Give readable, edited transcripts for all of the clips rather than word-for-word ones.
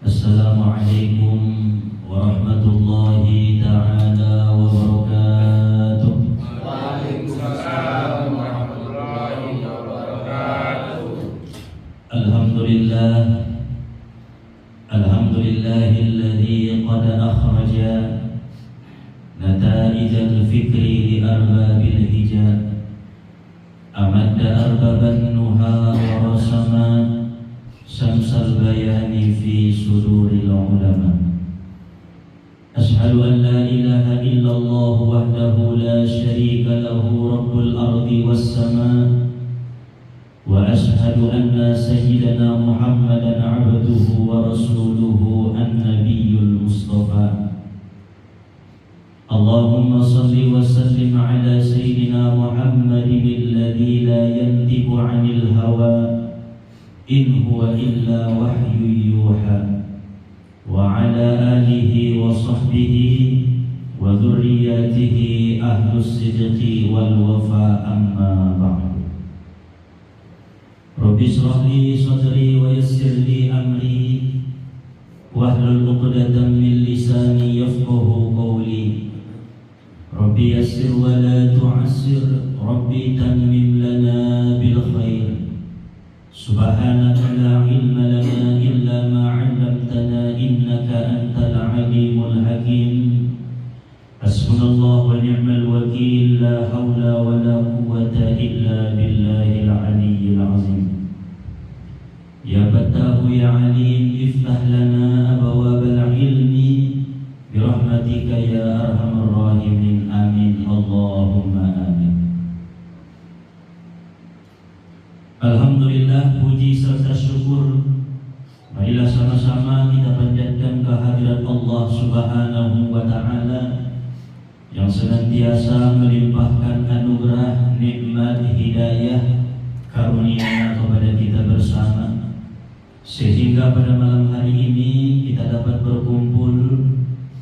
Assalamualaikum warahmatullahi ta'ala wabarakatuh. Waalaikumsalam warahmatullahi wabarakatuh. Alhamdulillahilladzi qad akhraja nataijal fikri li arbabil hija amadda arbaban nuha wa rasama samsal bayani fi suduril ulama. Ashhadu an la ilaha illallah wahdahu la syarika lahu rabbul ardi was sama wa ashhadu anna sayyidana Muhammadan abduhu wa rasuluhu an-nabiyyul mustafa. Allahumma salli wa sallim ala sayyidina Muhammadin alladhi la yantiqu 'anil hawa in huwa illa wahyu yuha wa ala alihi wa sahbihi wa dhurriyyatihi ahlus sidqi wal wafa amma ba'du. Rabbi shrah li sadri wa yassir li amri wahlul 'uqdatam min lisani yafqahu qawli. Rabbi yassir wa la tu'assir, Rabbi tammim lana bil khair. Subhanaka la ilma lana illa ma 'allamtana innaka antal alimul hakim. Hasbunallahu wa ni'mal wakeel, la haula wa la quwwata illa billahil aliyyil azim. Ya Fattahu ya Alim, iftah lana abwabal ilmi birahmatika ya arhamar rahimin. Amin Allahumma amin. Alhamdulillah, puji serta syukur marilah sama-sama kita panjatkan kehadirat Allah Subhanahu wa ta'ala yang senantiasa melimpahkan anugerah, nikmat, hidayah, karunia kepada kita bersama, sehingga pada malam hari ini kita dapat berkumpul,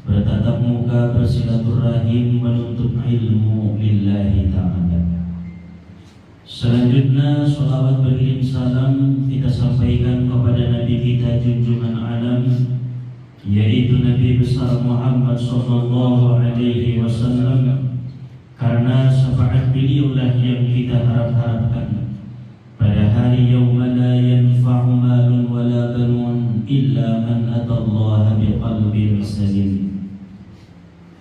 bertatap muka, bersilaturahim, menuntut ilmu lillahi ta'ala. Selanjutnya salawat beriring salam kita sampaikan kepada Nabi kita junjungan alam, yaitu Nabi besar Muhammad sallallahu alaihi wasallam, karena syafaat beliaulah yang kita harap-harapkan pada hari yauma la yanfa'u malun wala banun illa man atallaha biqalbin salim.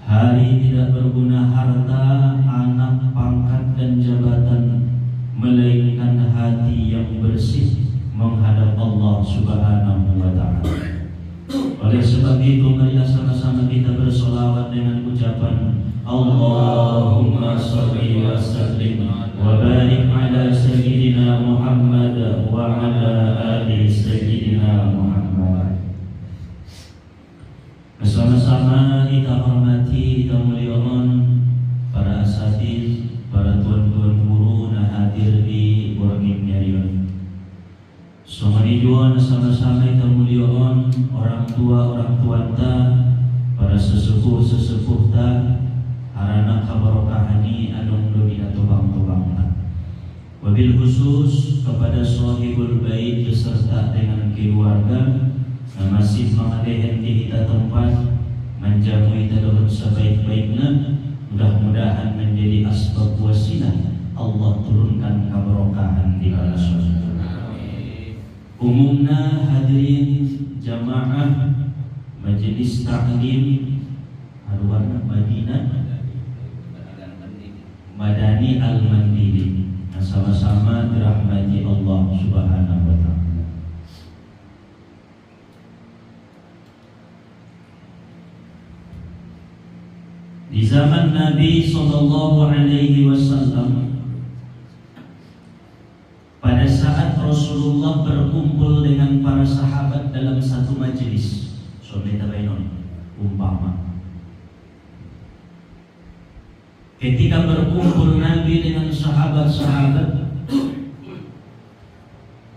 Hari tidak berguna harta, anak, pangkat dan jabatan, melainkan hati yang bersih menghadap Allah Subhanahu wa ta'ala. Oleh sebab itu marilah sama-sama kita bersolawat dengan ucapan Allahumma sholli wa sallim wa barik ala sayyidina Muhammad wa ala ali sayyidina Muhammad. Bersama-sama kita hormati, kita muliakan para asatidz, para tuan-tuan guru na hadir di Borngin Nyarion. Somanijuan sama-sama kita muliakan orang tua ta, para sesepuh ta, harana kabarokahani anu domina tobang-tobangna. Wabil khusus kepada sahibul bait beserta dengan keluarga yang masih mengadakan di kita tempat menjamu kita dengan sebaik-baiknya. Mudah-mudahan menjadi asbab wasilah Allah turunkan keberkahan di dalam surga. Umumna hadirin jamaah majelis ta'lim Harwana Madani Al-Mandiri yang sama-sama dirahmati Allah Subhanahu wa ta'ala. Di zaman Nabi sallallahu alaihi wasallam, pada saat Rasulullah berkumpul dengan para sahabat dalam satu majelis, umpama ketika berkumpul Nabi dengan sahabat-sahabat,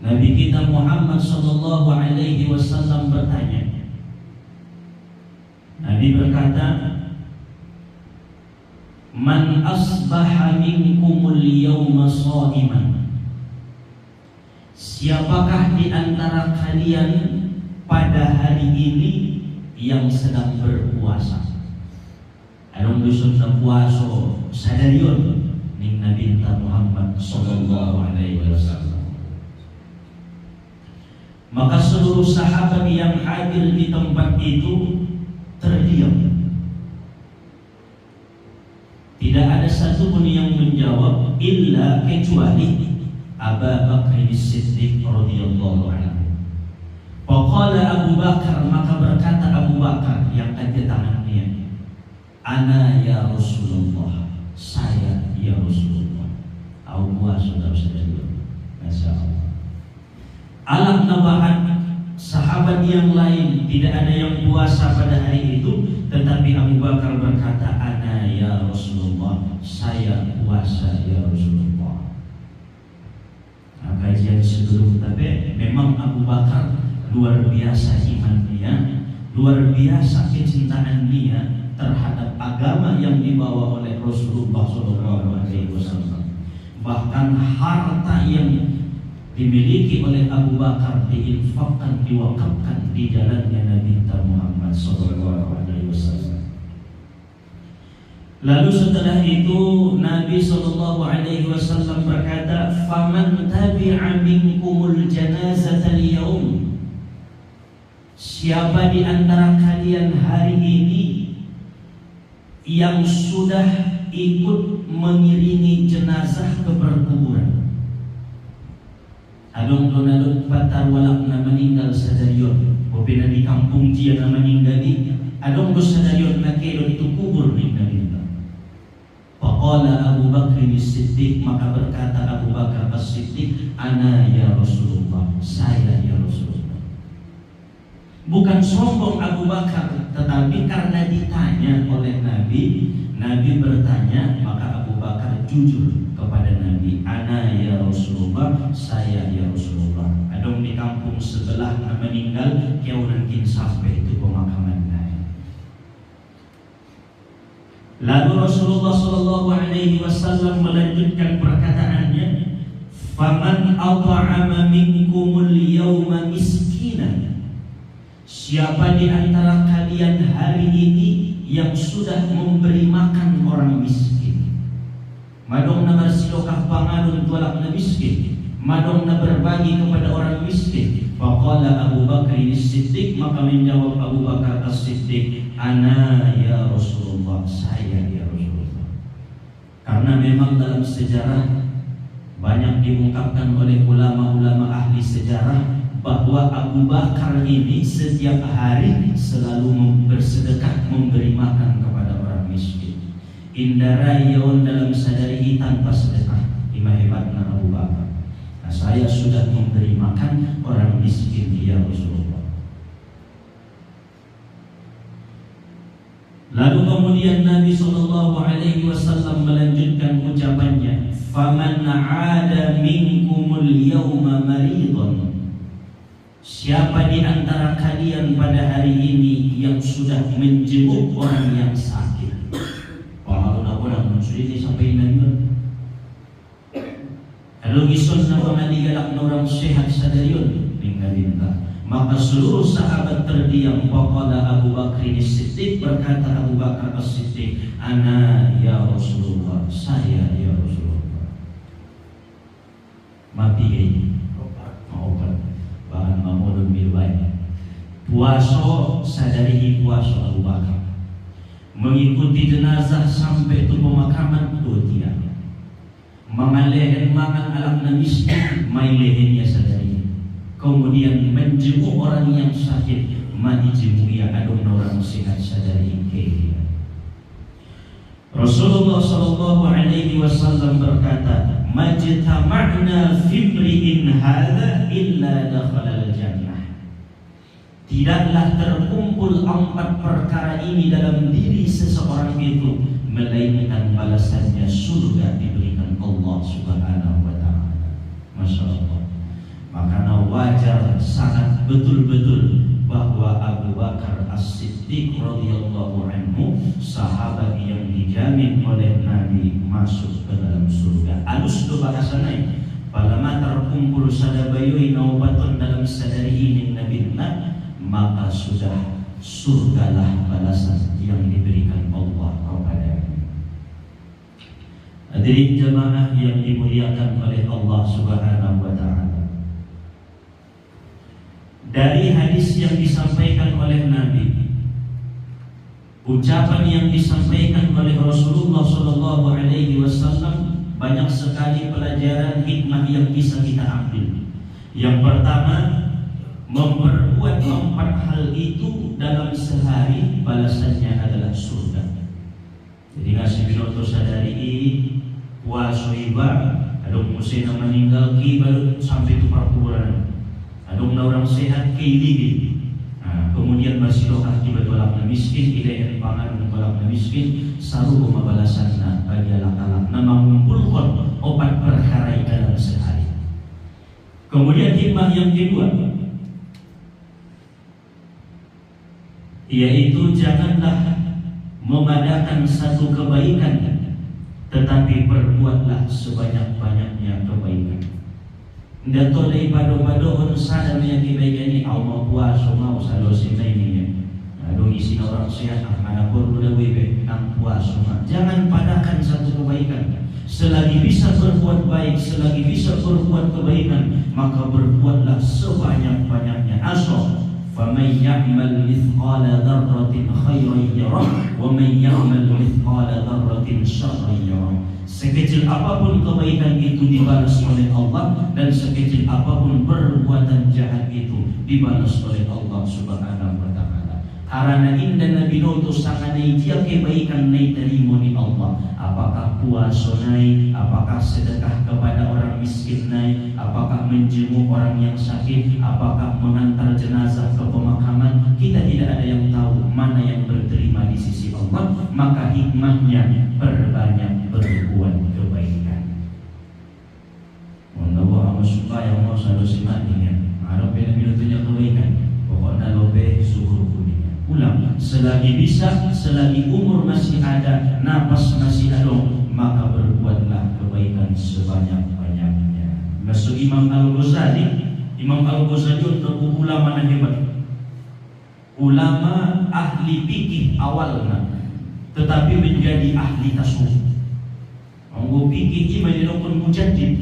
Nabi kita Muhammad sallallahu alaihi wasallam bertanya. Nabi berkata, Man asbaha minkumul yawma sha'iman. Siapakah di antara kalian pada hari ini yang sedang berpuasa. Adong dusun na puaso sadarion ning Nabi Muhammad sallallahu alaihi wasallam. Maka seluruh sahabat yang hadir di tempat itu terdiam. Tidak ada satupun yang menjawab illa kecuali Abu Bakar As-Siddiq radhiyallahu anhu. Faqala Abu Bakar, maka berkata Abu Bakar yang angkat tangannya, ana ya Rasulullah, saya ya Rasulullah. Allah saudara-saudara, masya Allah. Alam nabahat sahabat yang lain tidak ada yang puasa pada hari itu, tetapi Abu Bakar berkata, ana ya Rasulullah, saya puasa ya Rasulullah. Nah, kajian sebelum tapi memang Abu Bakar luar biasa imannya, luar biasa kecintaan dia terhadap agama yang dibawa oleh Rasulullah SAW. Bahkan harta yang dimiliki oleh Abu Bakar diinfakkan, diwakafkan di jalannya Nabi Muhammad SAW. Lalu setelah itu Nabi SAW berkata, "Faman tabi'a minkumul janazata al-yawm." Siapa di antara kalian hari ini yang sudah ikut mengiringi jenazah ke perkuburan. Adong donalun patar walak na meninggal sadarion, bopina di kampung dia na meninggali, adong do sadarion na kelon itu kubur ni Nabi. Faqala Abu Bakar As-Siddiq, maka berkata Abu Bakar As-Siddiq, ana ya Rasulullah, saya ya Rasulullah. Bukan sombong Abu Bakar, tetapi karena ditanya oleh Nabi, Nabi bertanya, maka Abu Bakar jujur kepada Nabi, ana ya Rasulullah, saya ya Rasulullah. Adong di kampung sebelah meninggal, kau nanti sampai itu pemakaman nabi. Lalu Rasulullah SAW melanjutkan perkataannya, faman at'ama minkumul yawma miskinan. Siapa di antara kalian hari ini yang sudah memberi makan orang miskin, madong na bersilokah pangalun tualak na miskin, madong na berbagi kepada orang miskin. Faqala Abu Bakar As-Siddiq, maka menjawab Abu Bakar As-Siddiq, ana ya Rasulullah, saya ya Rasulullah. Karena memang dalam sejarah banyak diungkapkan oleh ulama-ulama ahli sejarah bahwa Abu Bakar ini setiap hari selalu bersedekah, memberi makan kepada orang miskin. Indara yaun dalam sadari tanpa sedekah, imah hebatna Abu Bakar. Nah, saya sudah memberi makan orang miskin ya Rasulullah. Lalu kemudian Nabi SAW melanjutkan ucapannya, faman 'ada minkumul yawma maridun. Siapa di antara kalian pada hari ini yang sudah menjenguk orang yang sakit? Orang sudah sampai nanyun. Kalau gisun na pangaligalak na orang sehat sa dayon, maka seluruh sahabat terdiam. Faqala Abu Bakar As-Siddiq, berkata Abu Bakar As-Siddiq, ana ya Rasulullah, saya ya Rasulullah. Mati obat bahan mamudun bilway. Puaso sadari puaso Abu Bakar, mengikuti jenazah sampai itu pemakaman dia. Mengalehin makan alam na miskin, may lehennya sadari. Kemudian menjenguk orang yang sakit, menjenguk ia adong orang sehat sadari dia. Rasulullah SAW berkata, majtama'na fimri'in hadha illa dakhalal jannah. Tidaklah terkumpul 4 perkara ini dalam diri seseorang itu, melainkan balasannya surga diberikan Allah Subhanahu wa ta'ala. Masya Allah. Maka wajar sangat betul-betul bahwa Abu Bakar As-Siddiq radhiyallahu anhu, sahabat yang dijamin oleh Nabi masuk ke dalam surga. Alus do bahasanay, palama terkumpul sadabayoy naubaton dalam sadari ini Nabi, maka sudah surgalah balasan yang diberikan Allah kepadanya. Hadirin jamaah yang dimuliakan oleh Allah Subhanahu wa taala. Dari hadis yang disampaikan oleh Nabi, ucapan yang disampaikan oleh Rasulullah sallallahu alaihi wasallam, banyak sekali pelajaran hikmah yang bisa kita ambil. Yang pertama, memperbuat 4 hal itu dalam sehari balasannya adalah surga. Jadi ngasih binoto sadari puasa iba, adong musim meninggal ki baru sampai tu perkuburan. Adong orang sehat ki ligi. Kemudian bersilokah ki batolak na miskin, ilayan pangan batolak na miskin, saru balasan na bagi alak-alak na mengumpulkan 4 perkara dalam sehari. Kemudian hikmah yang kedua, yaitu janganlah memadakan satu kebaikan, tetapi perbuatlah sebanyak-banyaknya kebaikan. Dato dari pado-pado sada yang kebaikan ini Allah puasa mau selalu simai ini. Aduh isi orang sehat, mana pun udah webe nang puasa. Jangan padakan satu kebaikan. Selagi bisa berbuat baik, selagi bisa berbuat kebaikan, maka berbuatlah sebanyak-banyaknya. Asal فَمَنْ يَعْمَلْ مِثْقَالَ ذَرَّةٍ خَيْرًا يَرَهُ وَمَنْ يَعْمَلْ مِثْقَالَ ذَرَّةٍ شَرًّا يَرَهُ. Sekecil apapun kebaikan itu dibalas oleh Allah, dan sekecil apapun perbuatan jahat itu dibalas oleh Allah Subhanahu wa taala. Karena indah Nabi Nuh sanganai dia kebaikan nai terima ni Allah. Apakah puasa nai, apakah sedekah kepada orang miskin nai, apakah menjenguk orang yang sakit, apakah mengantar jenazah ke pemakaman, kita tidak ada yang tahu mana yang berterima di sisi Allah. Maka hikmahnya perbanyak berbuat kebaikan. Mohon Allah supaya Allah selalu simak dengan harap minutunya kebaikan. Pokoknya lobe suhur kuning. Ulang, selagi bisa, selagi umur masih ada, napas masih ada, maka berbuatlah kebaikan sebanyak-banyaknya. Masuk Imam Al-Ghazali untuk ulama yang hebat, ulama ahli fikih awalnya, tetapi menjadi ahli tasawuf. Anggo fikih ini menjadi mujaddid.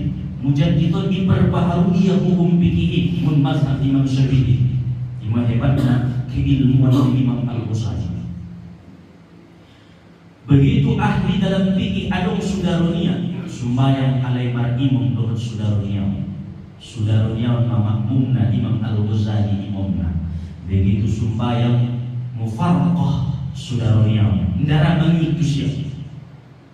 Mujaddid itu diperbaharui hukum fikih mun mazhab Imam Syafi'i. Imam hebatnya keilmuan Imam Al-Ghazali. Begitu ahli dalam fikih adong sudarunia, sumbayang alaimar imam dohot sudarunia. Sudarunia makmumna Imam Al-Ghazali imamna. Begitu sumbayang mufarqah sudarunia. Ndara mengikut siapa?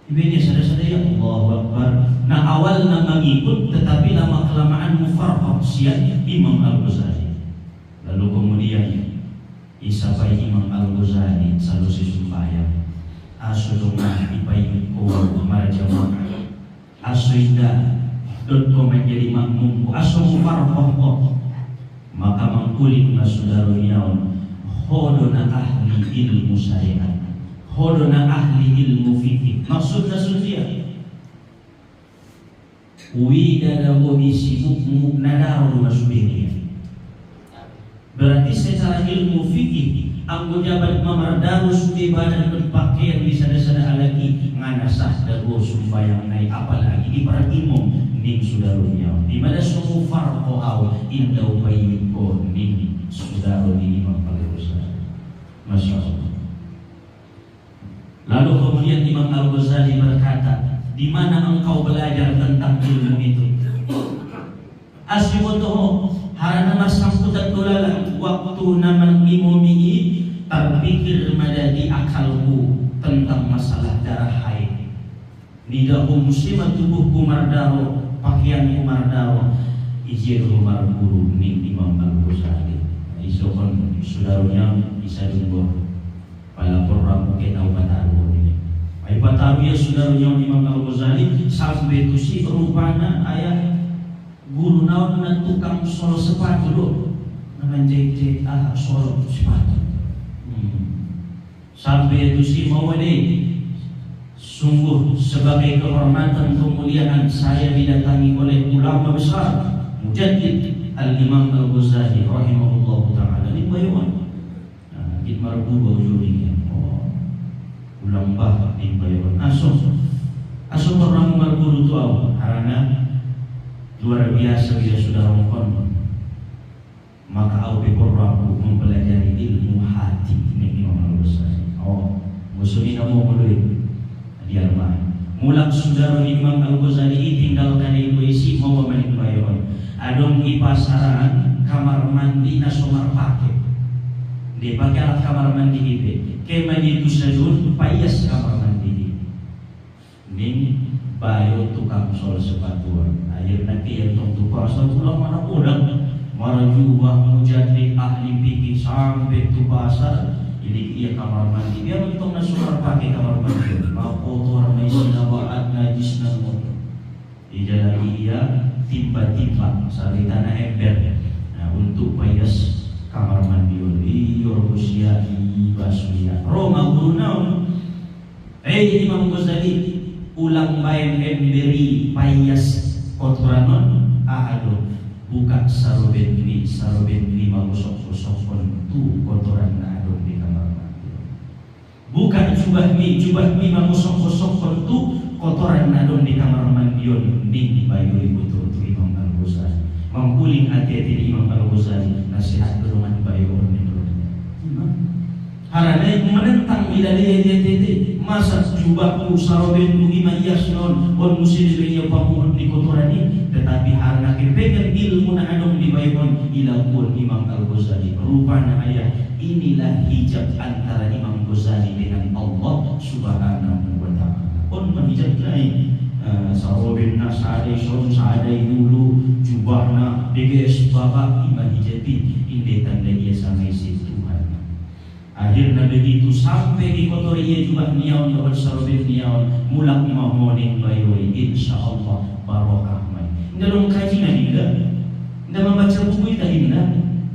Ibenya sada-sada ya Allahu Akbar. Nah awalnya mengikut, tetapi lama kelamaan mufarqah siapa? Imam Al-Ghazali. Lalu kemudian isapai Imam Al-Ghazali selalu sembahyang. Asudungan ipayut ko marjamah. Asuida dotko menjadi makmum. Asu mufarqah ko. Maka mangkulit masudaruniaun hodona ahli ilmu syariat, hodona ahli ilmu fikih. Maksudnya sudia wida dawo isibuk nadaru masudini. Berarti secara ilmu fikih anggo jabat mamardaru sudi badan berpakaian bisa dasana alaki nganasah dago sumbayang naik, apalagi di para imam ning sudarunya di mana sumu farqo au indau bayyiko ning sudaru di Imam Al-Ghazali. Masya Allah. Lalu kemudian Imam Al-Ghazali berkata, di mana engkau belajar tentang ilmu itu? Asyibutuhu harana masamputan dolalan waktu naman imumi terpikir madadi akalku tentang masalah darah haid. Nidahu muslimat tubuhku mardaro, pakaianku mardaro, izin rumah guru ning Imam Al-Ghazali. Isokon saudaranya bisa dunggo pala porang ke tau pataru ini. Ai pataru ya saudaranya Imam Al-Ghazali sampai tu si rupana ayah guru naon na tukang solo sepatu lo nanjait solo sepatu. Sampai itu si mawade sungguh sebagai kehormatan kemuliaan saya didatangi oleh ulama besar Mujaddid Al-Imam Al-Ghazali rahimahullahu ta'ala ni bayawan git marbu baujuri ulang bah di bayawan aso orang marbu tu awal karena luar biasa dia sudah rongkon, maka au bekorraku mempelajari ilmu hati ini Imam Al-Ghazali. Musuhi kamu mulai dia mah mulak saudara Imam Al-Ghazali tinggalkan isi mau balik bayawan adong di pasaran kamar mandi nasomar pakai dia pakai alat kamar mandi itu keman itu sedun payas kamar mandi ini bayo tukang sol sepatuan akhir nanti yang tung pasal pulang mana pulang marah jubah mujadid ahli fikih sampai tu pasar ini ia kamar mandi dia untuk nasomar pakai kamar mandi mau kotor maisina baat najis dan motor ijazah ia timba-timba sari tanah ember untuk payas kamar mandi Rusia Basuya Roma Brunaun Imam Ghazali ulang bayan emberi payas kotoranon buka saroben lima gosok tu kotoran adon di kamar mandi buka jubah mi magosok tu kotoran adon di kamar mandion ning bayu betul tu Imam Al-Ghazali mampuling hati-hati Imam Al-Ghazali nasihat beruman bayu orang itu harana menentang miladi hati-hati masa jubahku sarobenku ima yasnon on musim dunia pamuhun di kotoran ini tetapi harana kepengen ilmu na adon di bayuan ilakun Imam Al-Ghazali rupanya ayah inilah hijab antara Imam Ghazali dengan Allah subhanahu wa ta'ala on menghijab lain sarobena saade son saade dulu jubahna BGS baba iman hijabi inde tanda dia sama isi Tuhan akhirnya begitu sampai di kotori ia jubah niaun dapat saroben niaun mulak mahoning bayoi insyaallah barokah mai dalam kajian indah dalam membaca buku itu indah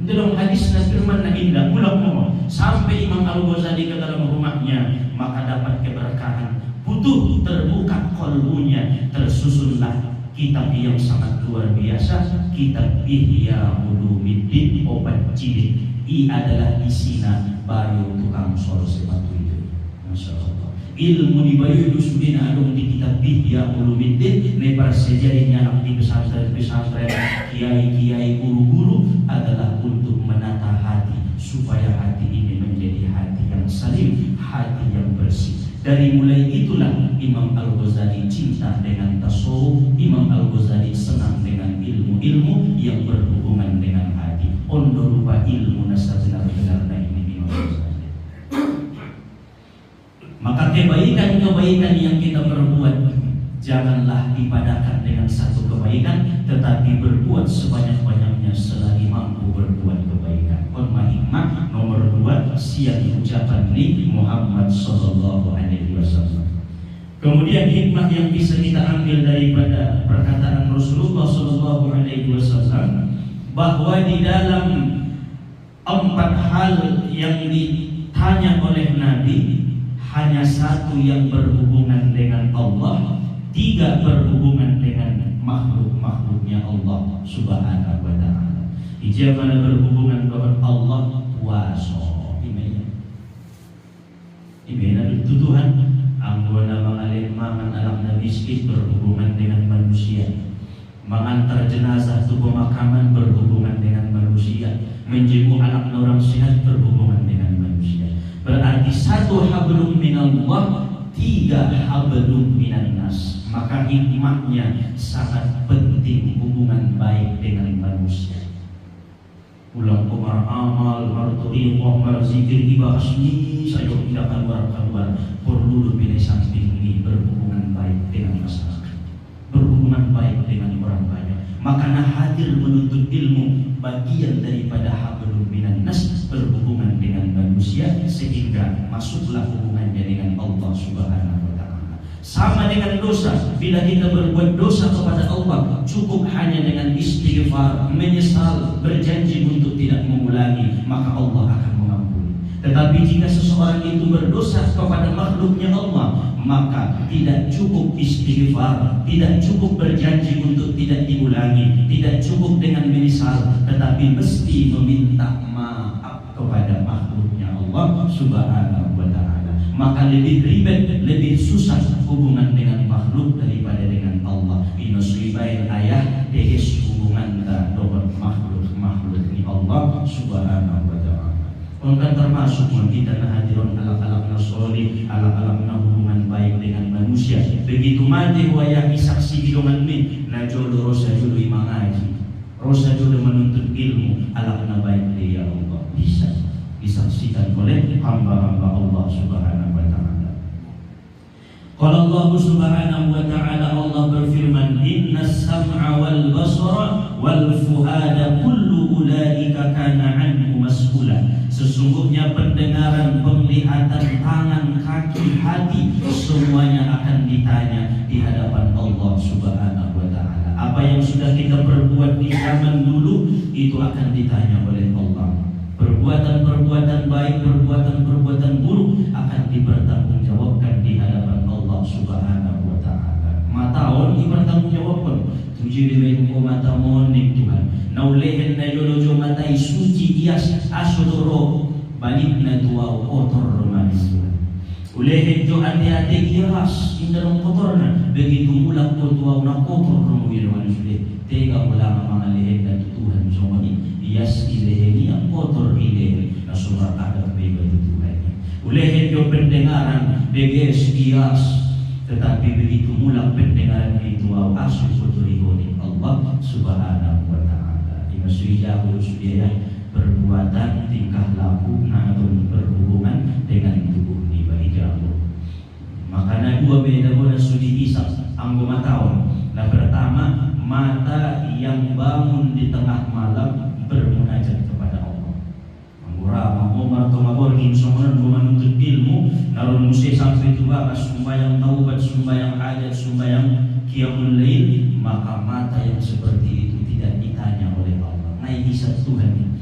dalam hadis firman indah mulak mahon sampai Imam Al-Ghazali ke dalam rumahnya maka dapat keberkahan butuh terbuka kolbunya tersusunlah kitab yang sangat luar biasa kitab Ihya Ulumuddin obat jilid adalah isina bayu tukang sol sepatu itu Masya Allah ilmu di bayu itu sudah ada di kitab Ihya Ulumuddin nepar sejadinya anak di pesantren kiai guru-guru adalah untuk menata hati supaya hati ini menjadi hati yang salim hati yang bersih. Dari mulai itulah Imam Al-Ghazali cinta dengan tasawuf, Imam Al-Ghazali senang dengan ilmu-ilmu yang berhubungan dengan hati. Ondo rupa ilmu nasa benar-benar ini Imam Al-Ghazali. Maka kebaikan-kebaikan yang kita perbuat janganlah dipadakan dengan satu kebaikan, tetapi berbuat sebanyak-banyaknya selagi mampu berbuat kebaikan. Hikmah nomor 2 siang ucapan Nabi Muhammad sallallahu alaihi wasallam. Kemudian hikmah yang bisa kita ambil daripada perkataan Rasulullah sallallahu alaihi wasallam bahwa di dalam 4 hal yang ditanya oleh Nabi hanya 1 yang berhubungan dengan Allah, 3 berhubungan dengan makhluk-makhluknya Allah subhanahu wa ta'ala. Ijabana berhubungan dengan Allah puasa imena itu Tuhan anggona mengalir mangan anak miskin berhubungan dengan manusia, mengantar jenazah ke pemakaman berhubungan dengan manusia, menjenguk anak orang sehat berhubungan dengan manusia. Berarti 1 hablum minallah, 3 hablum minan nas. Maka hikmahnya sangat penting hubungan baik dengan manusia. Ulang kumar amal, marturiqah, marzikir, dibahas ini saya tidak akan keluar. Perlu lebih samping ini berhubungan baik dengan masyarakat, berhubungan baik dengan orang banyak. Maka hadir menuntut ilmu bagian daripada hablum minan nas, berhubungan dengan manusia sehingga masuklah hubungannya dengan Allah subhanahu wa ta'ala. Sama dengan dosa, bila kita berbuat dosa kepada Allah cukup hanya dengan istighfar, menyesal, berjanji untuk tidak mengulangi, maka Allah akan mengampuni. Tetapi jika seseorang itu berdosa kepada makhluknya Allah, maka tidak cukup istighfar, tidak cukup berjanji untuk tidak diulangi, tidak cukup tetapi mesti meminta maaf kepada makhluknya Allah Subhanahu wa ta'ala. Maka lebih ribet, lebih susah hubungan dengan makhluk daripada dengan Allah. Inusribail ayah dehes hubungan dengan makhluk ni Allah Subhanahu wa ta'ala. Kan termasuk kita na hadiron alak-alak na solid, alak-alak na hubungan baik dengan manusia. Begitu mati waya isaksi bidongan min na jodoh rosa jodoh imangaji, rosa jodoh menuntut ilmu, alak na baik dia Allah bisa disaksikan oleh hamba-hamba Allah Subhanahu wa ta'ala. Qala Allah Subhanahu wa ta'ala, Allah berfirman, innas sam'a wal basara wal fuada kullu ulaika kana anhu mas'ula. Sesungguhnya pendengaran, penglihatan, tangan, kaki, hati, semuanya akan ditanya di hadapan Allah Subhanahu wa ta'ala. Apa yang sudah kita perbuat di zaman dulu itu akan ditanya oleh Allah. Perbuatan-perbuatan baik, perbuatan-perbuatan buruk akan dipertanggungjawabkan di hadapan Allah Subhanahu wa ta'ala. Mataon dipertanggungjawabkan. Tujuh dewen ko mata moning Tuhan. Naulehen na yolojo matai suci ias asodoro balik na tuaw kotor romanis Tuhan. Ulehen jo ate-ate ias indarong kotor na begitu mulak ko tuaw na kotor romanis Tuhan. Tega mula mga lehen na Tuhan so mani ias ileheni ang kotor ilehen na sumakagat beba Tuhan. Ulehen jo pendengaran beges ias, tetapi begitu mulak pendengaran itu asu kotorihoni Allah Subhanahu wa ta'ala. Imasuya usudia perbuatan tingkah laku atau berhubungan dengan tubuh ni bagi jago. Makanya dua beda bola sudi isap anggo mataon. Nah pertama, mata yang bangun di tengah malam bermunajat kepada Allah. Murah, Umar atau Maborgin semuanya menuntut ilmu, namun mesti sampai tua sembahyang taubat, sembahyang hajat, sembahyang qiyamul lail, maka mata yang seperti itu tidak ditanya oleh Allah. Naik hisab Tuhan,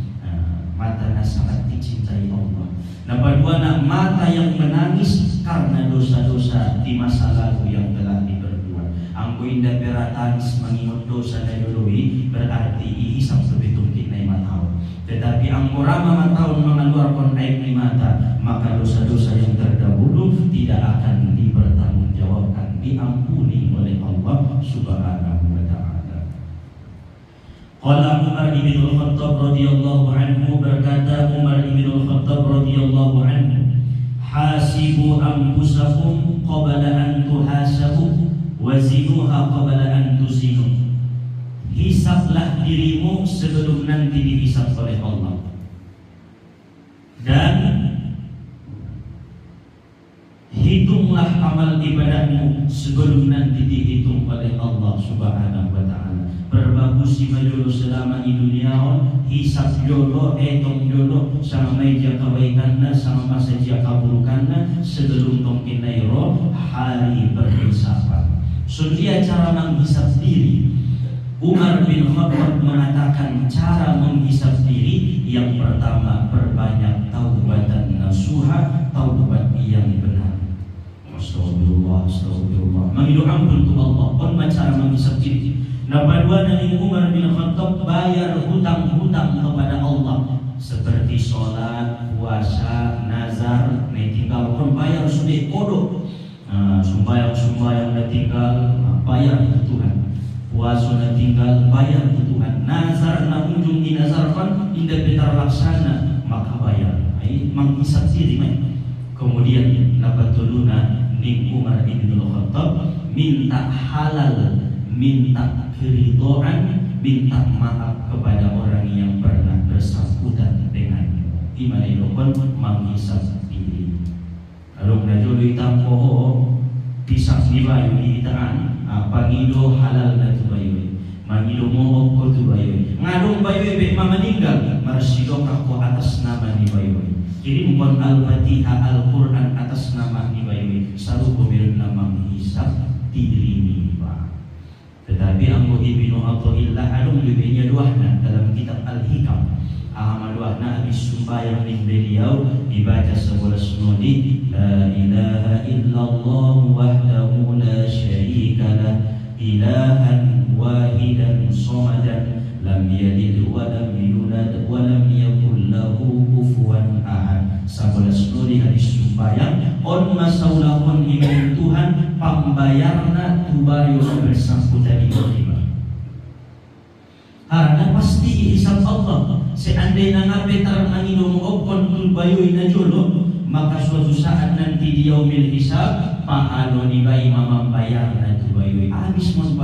mata sangat dicintai Allah. Nah, kedua, mata yang menangis karena dosa-dosa di masa lalu yang telah diperbuat. Angko indah beratangis mengingat dosa dan dului berarti ihisap sebetul kinai mataon. Tetapi ang murama mataon mengeluarkan aib di mata, maka dosa-dosa yang terdahulu tidak akan dipertanggungjawabkan, diampuni oleh Allah Subhanahu wa ta'ala. Qala Umar bin Al-Khattab radhiyallahu anhu, berkata Umar bin Al-Khattab radhiyallahu anhu, hasibu anfusakum qabla an tuhasabu wa zinuha qabla an tuzinu. Hisablah dirimu sebelum nanti dihisab oleh Allah, dan hitunglah amal ibadahmu sebelum nanti dihitung oleh Allah Subhanahu wa ta'ala. Berbagusi majolo selama di dunia, hisab jolo, etong jolo sama meja kebaikanna, sama masa jia keburukanna sebelum tongkinai roh hari berhisaban. So dia cara menghisab diri. Umar bin Khattab mengatakan cara menghisab diri yang pertama, perbanyak taubatan nasuha, taubat yang benar. Astagfirullah, astagfirullah. Mengidu ampun untuk Allah, pun cara menghisab diri. Nah, kedua dari Umar bin Khattab bayar hutang-hutang kepada Allah seperti sholat, puasa, nazar, tinggal pun bayar sudah kodok. Sumbayang dah tinggal bayar itu Tuhan. Puasa na tinggal bayar ke Tuhan. Nazar na ujung dinazarkan indah betar laksana maka bayar. Ini menghisab diri mai. Kemudian nabatuluna ning Umar bin Khattab minta halal, minta keridhaan, minta maaf kepada orang yang pernah bersangkutan dengannya. Di mana itu pun menghisab diri. Kalau najolo itampo pisang dibayu di tangan. Pangido halal na tubayoy, mangido mo ko tubayoy. Ngadong bayoy be mamaninggal, marsido ka ko atas nama ni bayoy. Kirim kon al-Fatihah Al-Quran atas nama ni bayoy. Selalu pemirsa nama menghisab diri ni ba. Tetapi ang Ibnu Athaillah alung lebihnya doahna dalam kitab Al-Hikam. Amaluahna habis sumbayang ning beliau dibaca 11 nodi, la ilaha illallah wahdahu la syarika lah, ilahan wahidan somadan lam yalid wa lam yulad bayarna tubayo bersangkutan tiba. Karena pasti dihisab Allah. Seandainya ngabetar manginum opon tubayo ina jolo, maka suatu saat nanti di yaumil hisab pahalo ni bayi mamam bayarna tubayo. Habis mon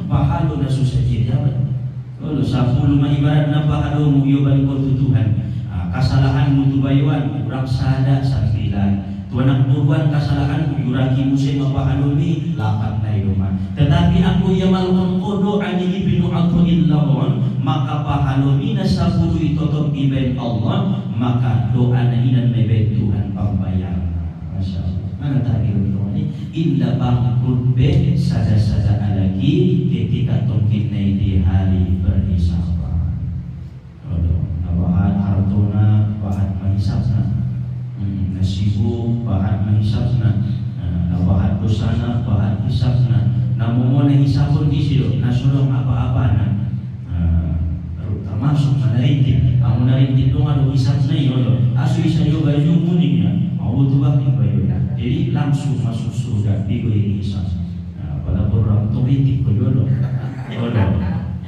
pahalo na susah jabat. Kalau 10 ibarat na pahalo mo yoban ko Tuhan. Kasalahan mu tubayuan kurang sada 9. Tuanak buruan kasalahan yuraki musay mapahalumi 8 na iluman. Tetapi aku yang malukang kodo ani ibnu Abdullahon maka pahalumi na 10 itotok ibain Allah maka doa na inan may baik Tuhan pambayar. Masya Allah. Mana tadi ini? Illa bangkrut be sada-sada lagi ketika tongkin di hari berhisab. Bahan hartona, bahan mahisabna, nasibu, bahan mahisabna, bahan dosana, bahan hisabna. Namun mana hisabun di situ, nasulong apa-apa termasuk menarintik. Kamu narintik dong ada hisabna ini, asu isa juga baju kuningnya, mau tuh bagi baju. Jadi langsung masuk surga diberi hisab. Pada orang toritik kododo.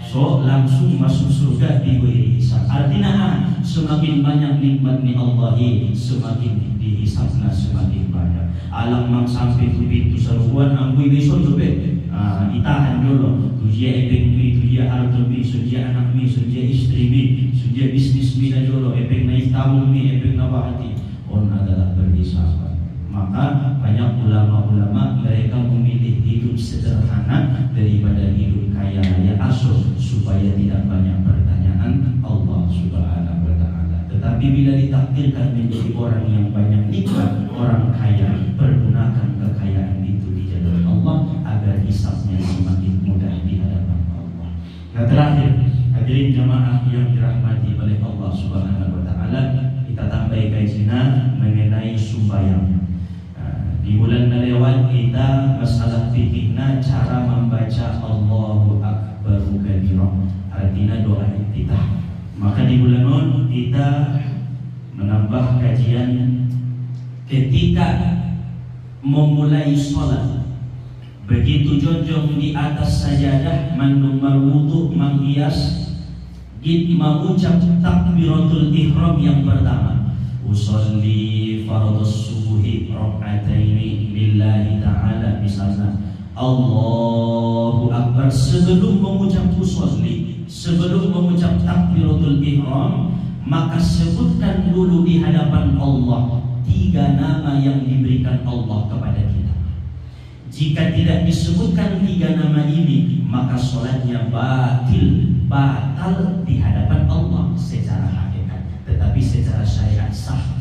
So langsung masuk surga diberi hisab. Artinya semakin banyak nikmatnya Allah semakin dihisabna semakin banyak. Alam mang sampai tu pintu saruan ambui besok tu itahan dulu. Tujia epeng mi, tujia harta mi, tujia anak mi, tujia istri mi, tujia bisnis mi dan dulu. Epeng naik tabung mi, epeng nabahati. On adalah berhisab. Maka banyak ulama-ulama mereka memilih hidup sederhana daripada hidup kaya raya asal supaya tidak banyak pertanyaan Allah Subhanahu wa taala. Tetapi bila ditakdirkan menjadi orang yang banyak nikmat, orang kaya, pergunakan kekayaan itu di jalan Allah agar hisabnya semakin mudah di hadapan Allah. Nah terakhir, hadirin jamaah yang dirahmati oleh Allah Subhanahu wa taala, kita tambah kajian mengenai sembahyang. Di bulan lewat kita masalah fikihna cara membaca Allahu Akbar kabira, artinya doa iftitah. Maka di bulan non kita menambah kajian ketika memulai sholat. Begitu jonjong di atas sajadah mandumar wudu menghias git mengucap takbiratul ihram yang pertama. Usolli fardhus subuhi rak'ataini lillahi ta'ala, misalnya Allahu Akbar. Sebelum mengucap usolli, sebelum mengucap takbiratul ihram, maka sebutkan dulu di hadapan Allah 3 nama yang diberikan Allah kepada kita. Jika tidak disebutkan 3 nama ini, maka sholatnya batal di hadapan Allah secara hakikat. Tetapi secara syariat sah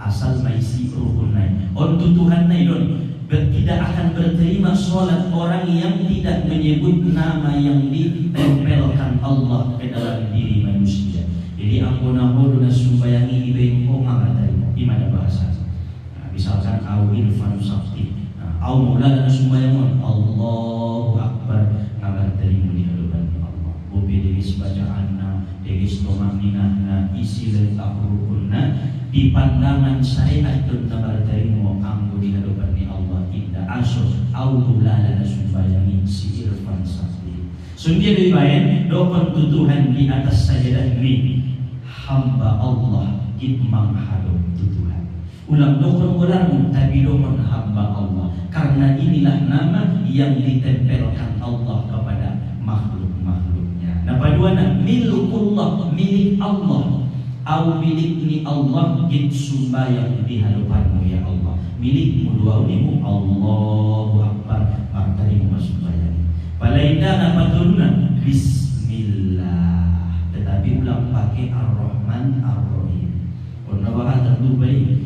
asal maisi rukun naik. Untuk Tuhan naidon tidak akan berterima sholat orang yang tidak menyebut nama yang ditempelkan Allah ke dalam diri manusia. Jadi ampuna hoduna sumbayangi ibe ngomong tadi gimana bahasa? Misalkan au irfan sakti, au maulana sumbayang Allahu Akbar ngabar terima di hadapan Allah. Bobe devis bacaanna, devis tomaminahna, isi lengkap rukunna di pandangan syariat dan ngabar terima anggo di hadapan Allah indah asal au maulana sumbayangi si irfan sakti. Sungguh lebih baik doa Tuhan di atas sajadah ini hamba Allah imam hadap Tuhan. Ulang dokon ulang tapi dokon hamba Allah, karena inilah nama yang ditempelkan Allah kepada makhluk-makhluknya. Nah paduana milukullah, milik Allah, au milik ni Allah git sumbayang di hadapanmu ya Allah. Milikmu duaunimu Allahu Akbar, maka dirimu sumbayang. Palaida apa turunan Bismillah, tetapi ulang pakai Ar-Rahman Ar-Rahim. Karena bahkan tentu baik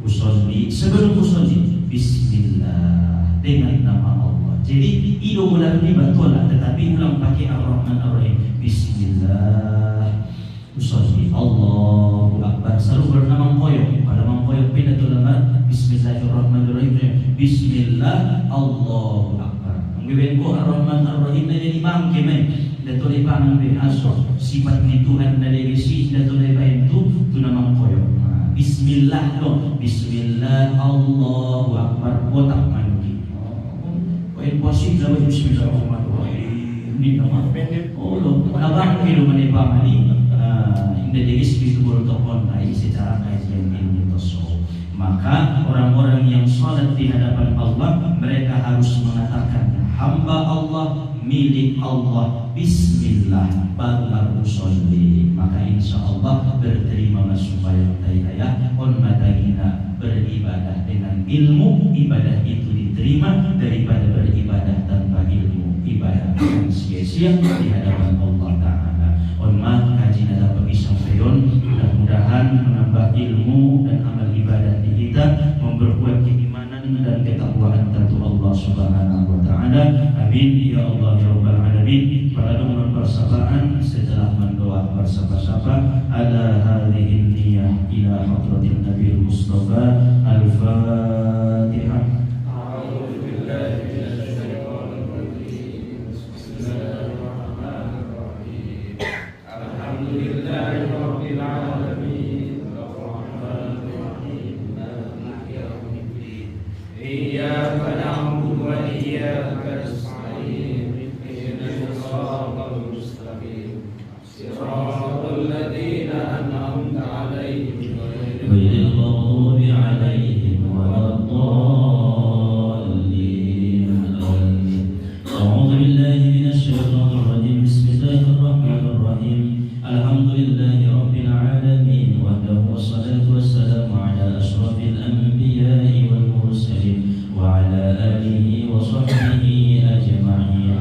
usolli, sebelum usolli Bismillah dengan nama Allah. Jadi itu ulang ini betul lah, tetapi ulang pakai Ar-Rahman Ar-Rahim. Bismillah usolli Allahu Akbar. Selalu bernama koyok. Kalau mengkoyok pindah tu lama Bismillahirrahmanirrahim. Bismillah Allahu Akbar. Mungkin ko Ar-Rahman Ar-Rahim na jadi bangke men. Dato le panang be aso sifat ni Tuhan na lewisi dato le bain tu nama koyok. Bismillah no, Bismillah Allahu Akbar. Botak manuki. posisi dalam bismillahirrahmanirrahim. Ini nama. Oh loh, abang hidup menimpa mani. Indah jadi segitu bertokon secara kajian ilmu tasawuf. Maka orang-orang yang sholat di hadapan Allah, mereka harus mengatakan hamba Allah, milik Allah, bismillah, baru sholli. Maka insya Allah berterima supaya daya on matagina beribadah dengan ilmu, ibadah itu diterima daripada beribadah tanpa ilmu, ibadah yang sia-sia di hadapan Allah Ta'ala. On kaji nada pemisah peyon, mudah-mudahan menambah ilmu dan amal ibadah di kita, memperkuat keimanan dan ketakwaan tentu Allah Subhanahu wa Ta'ala. Amin ya Allah ya Rabbal alamin. Para teman persahabatan, setelah mendoa bersama-sama ada hadhihi niyyah ila hadratin Nabi Mustafa. Al-Fatihah. A'udzu billahi minasy syaithanir rajim. Bismillahirrahmanirrahim. Alhamdulillahi rabbil alamin. Arrahmanir rahim. Maliki yaumiddin. Iyyaka na'budu wa iyyaka nasta'in. Ihdinas siratal mustaqim. Siratal ladzina an'amta 'alaihim ghairil maghdubi 'alaihim waladdallin. A'udzu billahi minasy syaithanir rajim. Bismillahirrahmanirrahim. Alhamdulillahi rabbil alamin wahdahu wassalatu wassalamu ala asyrafil anbiya'i wal mursalin wa ala alihi wa sahbihi ajma'in.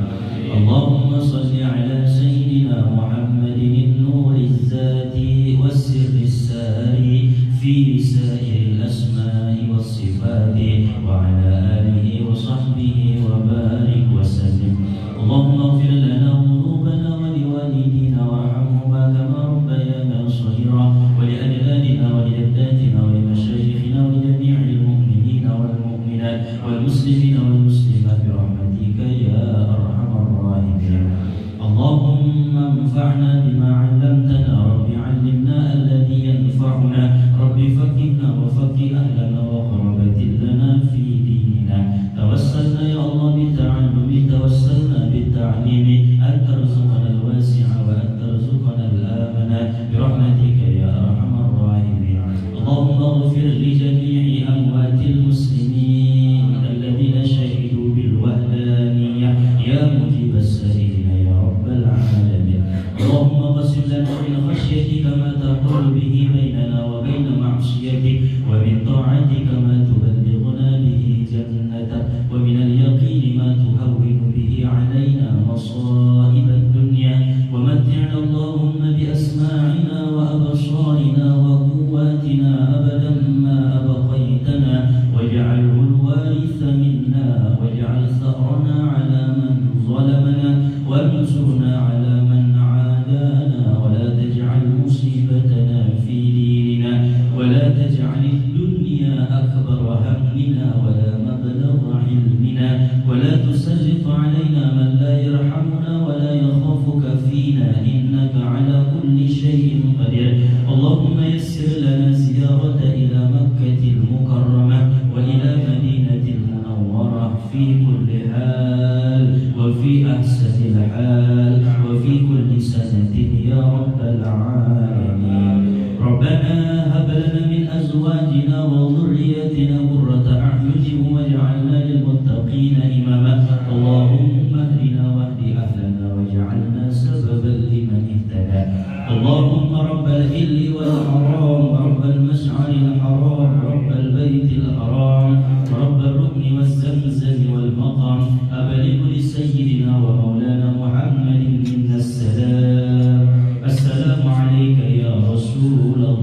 Allahumma shalli ala sayyidina Muhammadin nuriz zati was sirris sari fi sa'iril asma'i was sifati wa ala alihi wa sahbihi wa barik wa sallim. Allahumma ighfir lana dhunubana wa liwalidina warhamhuma kama rabbayana shaghira wa li ajdadina wa li jaddatina wa li mashayikhina wa li jami'il mu'minina wal mu'minat wal muslimina wal muslimat bi rahmatika ya arhamar rahimin. Allahumma anfa'na bima 'allamtana rabbi 'allimna alladhi yanfa'una rabbi faqihna wa faqih ahlana wa qurbatil lana fi dinina. Tawassalna ya Allah bi ta'allumi, tawassalna bi ta'limi, an tarzuqana al-wasi'a wa an tarzuqana al-amana bi rahmatika ya arhamar rahimin. Allahumma ighfir li jami'i amwatil muslimin alladhina shahidu bil wahdaniyah ya mujibas sa'ilina ya rabbal alamin. Allahumma qasim lana min khashyatika ma tahulu bihi bainana wa bain ma'siyatik wa min ta'atika ma tuballighuna bihi jannatak wa min al-yaqini ma tuhawwinu bihi 'alaina masa'ib ad-dunya wa mat'ina Allahumma bi asma'ina wa absarina wa quwwatina abadan ma abqaytana waj'alhu al-waritha minna waj'al tharana 'ala man zalamana wansurna 'ala man 'adana wa la taj'al musibatana fi dinina wa la taj'al ad-dunya akbar hammina wa la mablagha 'ilmina wa la tusallit 'alaina man la yarhamuna wa la yakhafuka fina innaka 'ala kulli shay'in qadir. Allahumma yassir lana ziyarata ila Makkahil Mukarramah wa ila Madinatil Munawwarah fi kulli hal wa fi ahsanil hal wa fi kulli sanatin ya rabbal alamin. Rabbana hab lana min azwajina wa dhurriyyatina qurrata a'yunin waj'alna lil muttaqina imama. Allahumma ihdina wahdi ahlana waj'alna sababan liman ihtada. Allahumma rabbal hilli wal haram rabbal mash'aril haram rabbal baitil haram rabbal rukni waz zamzam wal maqam abligh li sayyidina wa maulana Muhammadin minna salam. Assalamu alayka ya Rasulullah.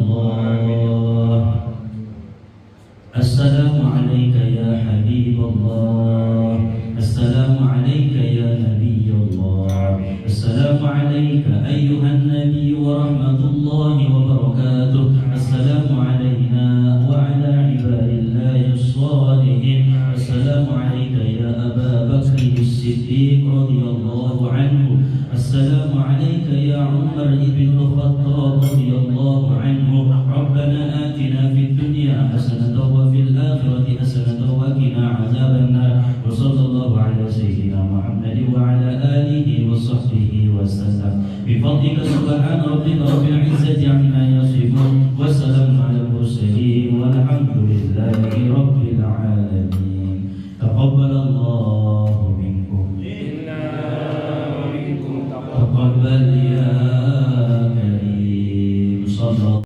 Assalamu alayka ya Habiballah. Assalamu alayka ya Nabiyullah. Assalamu alayka ayyuhan nabiy wa rahmatullahi wa barakatuh. Assalamu alayna wa ala ibadillahi as-salihin. Assalamu alayka ya Aba Bakr as-Siddiq radhiyallahu anhu. Assalamu alayka ya Umar ibn al-Khattab radhiyallahu anhu. Rabbana atina fid dunya hasanatan wa fil akhirati hasanatan wa qina adzabannar. Wa sallallahu ala وسلم بفضلك سبحان ربك رب العزة عما يصفون وسلام على المرسلين والحمد لله رب